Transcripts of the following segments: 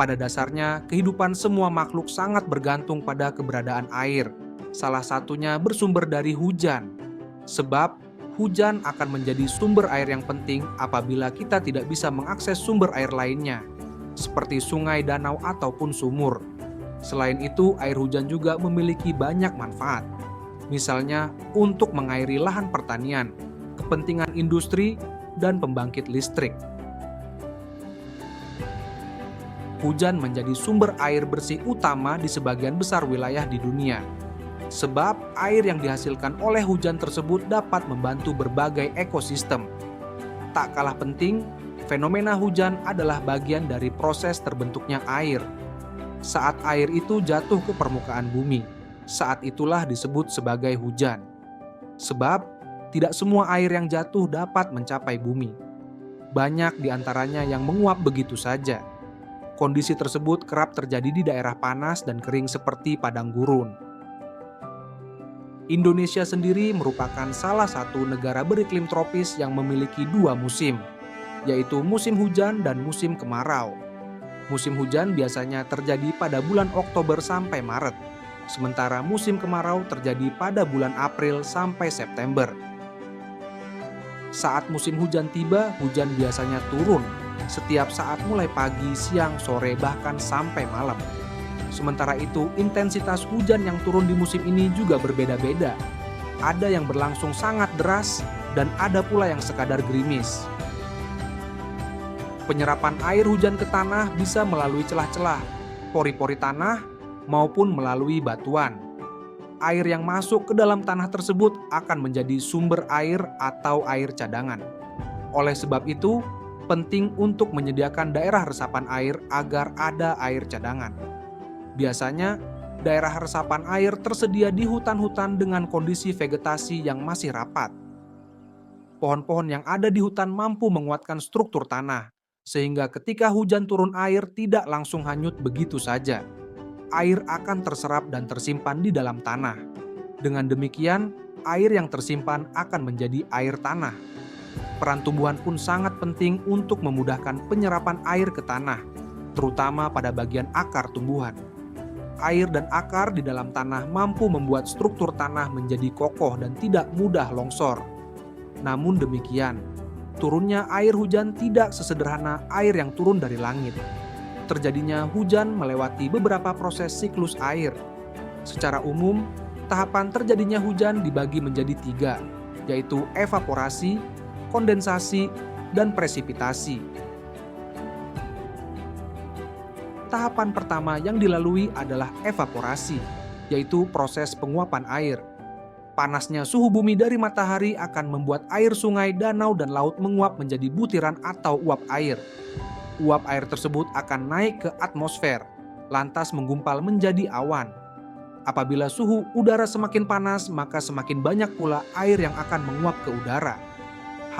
Pada dasarnya, kehidupan semua makhluk sangat bergantung pada keberadaan air. Salah satunya bersumber dari hujan. Sebab, hujan akan menjadi sumber air yang penting apabila kita tidak bisa mengakses sumber air lainnya, seperti sungai, danau, ataupun sumur. Selain itu, air hujan juga memiliki banyak manfaat. Misalnya, untuk mengairi lahan pertanian, kepentingan industri, dan pembangkit listrik. Hujan menjadi sumber air bersih utama di sebagian besar wilayah di dunia. Sebab air yang dihasilkan oleh hujan tersebut dapat membantu berbagai ekosistem. Tak kalah penting, fenomena hujan adalah bagian dari proses terbentuknya air. Saat air itu jatuh ke permukaan bumi, saat itulah disebut sebagai hujan. Sebab tidak semua air yang jatuh dapat mencapai bumi. Banyak di antaranya yang menguap begitu saja. Kondisi tersebut kerap terjadi di daerah panas dan kering seperti padang gurun. Indonesia sendiri merupakan salah satu negara beriklim tropis yang memiliki dua musim, yaitu musim hujan dan musim kemarau. Musim hujan biasanya terjadi pada bulan Oktober sampai Maret, sementara musim kemarau terjadi pada bulan April sampai September. Saat musim hujan tiba, hujan biasanya turun setiap saat mulai pagi, siang, sore, bahkan sampai malam. Sementara itu, intensitas hujan yang turun di musim ini juga berbeda-beda. Ada yang berlangsung sangat deras dan ada pula yang sekadar gerimis. Penyerapan air hujan ke tanah bisa melalui celah-celah, pori-pori tanah, maupun melalui batuan. Air yang masuk ke dalam tanah tersebut akan menjadi sumber air atau air cadangan. Oleh sebab itu, penting untuk menyediakan daerah resapan air agar ada air cadangan. Biasanya, daerah resapan air tersedia di hutan-hutan dengan kondisi vegetasi yang masih rapat. Pohon-pohon yang ada di hutan mampu menguatkan struktur tanah, sehingga ketika hujan turun air tidak langsung hanyut begitu saja. Air akan terserap dan tersimpan di dalam tanah. Dengan demikian, air yang tersimpan akan menjadi air tanah. Peran tumbuhan pun sangat penting untuk memudahkan penyerapan air ke tanah, terutama pada bagian akar tumbuhan. Air dan akar di dalam tanah mampu membuat struktur tanah menjadi kokoh dan tidak mudah longsor. Namun demikian, turunnya air hujan tidak sesederhana air yang turun dari langit. Terjadinya hujan melewati beberapa proses siklus air. Secara umum, tahapan terjadinya hujan dibagi menjadi 3, yaitu evaporasi, kondensasi, dan presipitasi. Tahapan pertama yang dilalui adalah evaporasi, yaitu proses penguapan air. Panasnya suhu bumi dari matahari akan membuat air sungai, danau, dan laut menguap menjadi butiran atau uap air. Uap air tersebut akan naik ke atmosfer, lantas menggumpal menjadi awan. Apabila suhu udara semakin panas, maka semakin banyak pula air yang akan menguap ke udara.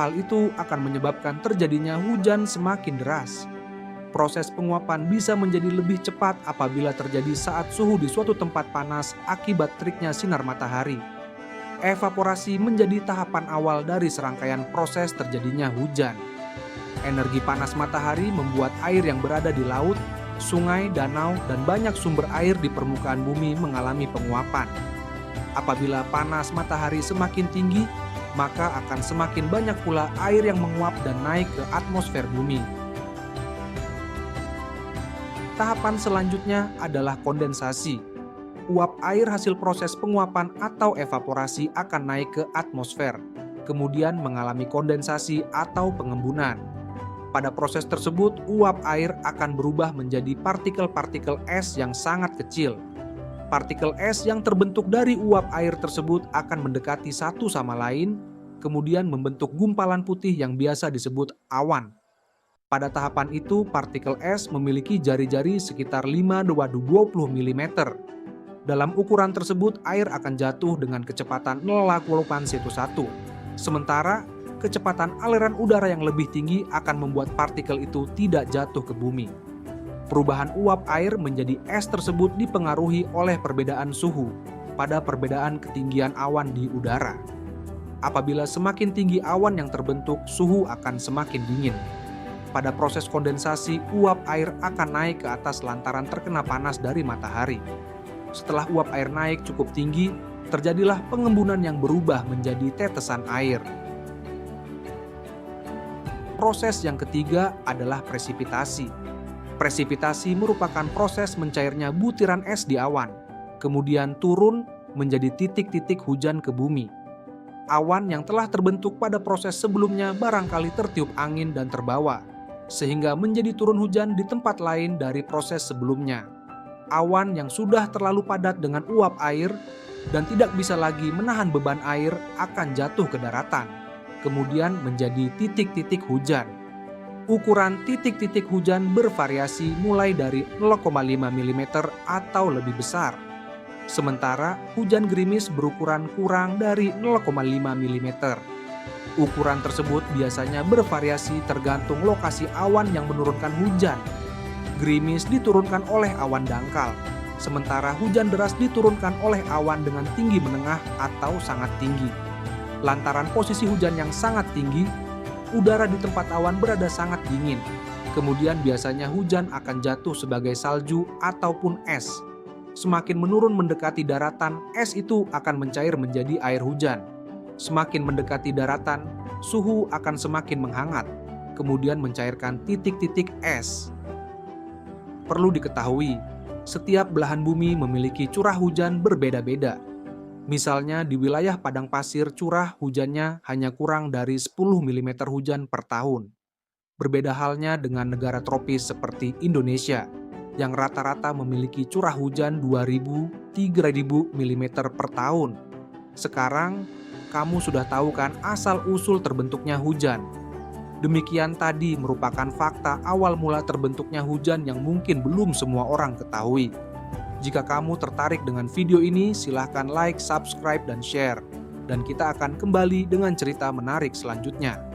Hal itu akan menyebabkan terjadinya hujan semakin deras. Proses penguapan bisa menjadi lebih cepat apabila terjadi saat suhu di suatu tempat panas akibat teriknya sinar matahari. Evaporasi menjadi tahapan awal dari serangkaian proses terjadinya hujan. Energi panas matahari membuat air yang berada di laut, sungai, danau, dan banyak sumber air di permukaan bumi mengalami penguapan. Apabila panas matahari semakin tinggi, maka akan semakin banyak pula air yang menguap dan naik ke atmosfer bumi. Tahapan selanjutnya adalah kondensasi. Uap air hasil proses penguapan atau evaporasi akan naik ke atmosfer, kemudian mengalami kondensasi atau pengembunan. Pada proses tersebut, uap air akan berubah menjadi partikel-partikel es yang sangat kecil. Partikel es yang terbentuk dari uap air tersebut akan mendekati satu sama lain, kemudian membentuk gumpalan putih yang biasa disebut awan. Pada tahapan itu, partikel es memiliki jari-jari sekitar 5-20 mm. Dalam ukuran tersebut, air akan jatuh dengan kecepatan 0,1. Sementara, kecepatan aliran udara yang lebih tinggi akan membuat partikel itu tidak jatuh ke bumi. Perubahan uap air menjadi es tersebut dipengaruhi oleh perbedaan suhu pada perbedaan ketinggian awan di udara. Apabila semakin tinggi awan yang terbentuk, suhu akan semakin dingin. Pada proses kondensasi, uap air akan naik ke atas lantaran terkena panas dari matahari. Setelah uap air naik cukup tinggi, terjadilah pengembunan yang berubah menjadi tetesan air. Proses yang ketiga adalah presipitasi. Presipitasi merupakan proses mencairnya butiran es di awan, kemudian turun menjadi titik-titik hujan ke bumi. Awan yang telah terbentuk pada proses sebelumnya barangkali tertiup angin dan terbawa, sehingga menjadi turun hujan di tempat lain dari proses sebelumnya. Awan yang sudah terlalu padat dengan uap air dan tidak bisa lagi menahan beban air akan jatuh ke daratan, kemudian menjadi titik-titik hujan. Ukuran titik-titik hujan bervariasi mulai dari 0,5 mm atau lebih besar. Sementara hujan gerimis berukuran kurang dari 0,5 mm. Ukuran tersebut biasanya bervariasi tergantung lokasi awan yang menurunkan hujan. Gerimis diturunkan oleh awan dangkal, sementara hujan deras diturunkan oleh awan dengan tinggi menengah atau sangat tinggi. Lantaran posisi hujan yang sangat tinggi, udara di tempat awan berada sangat dingin. Kemudian biasanya hujan akan jatuh sebagai salju ataupun es. Semakin menurun mendekati daratan, es itu akan mencair menjadi air hujan. Semakin mendekati daratan, suhu akan semakin menghangat, kemudian mencairkan titik-titik es. Perlu diketahui, setiap belahan bumi memiliki curah hujan berbeda-beda. Misalnya di wilayah padang pasir curah hujannya hanya kurang dari 10 mm hujan per tahun. Berbeda halnya dengan negara tropis seperti Indonesia, yang rata-rata memiliki curah hujan 2.000-3.000 mm per tahun. Sekarang, kamu sudah tahu kan asal-usul terbentuknya hujan. Demikian tadi merupakan fakta awal mula terbentuknya hujan yang mungkin belum semua orang ketahui. Jika kamu tertarik dengan video ini, silahkan like, subscribe, dan share. Dan kita akan kembali dengan cerita menarik selanjutnya.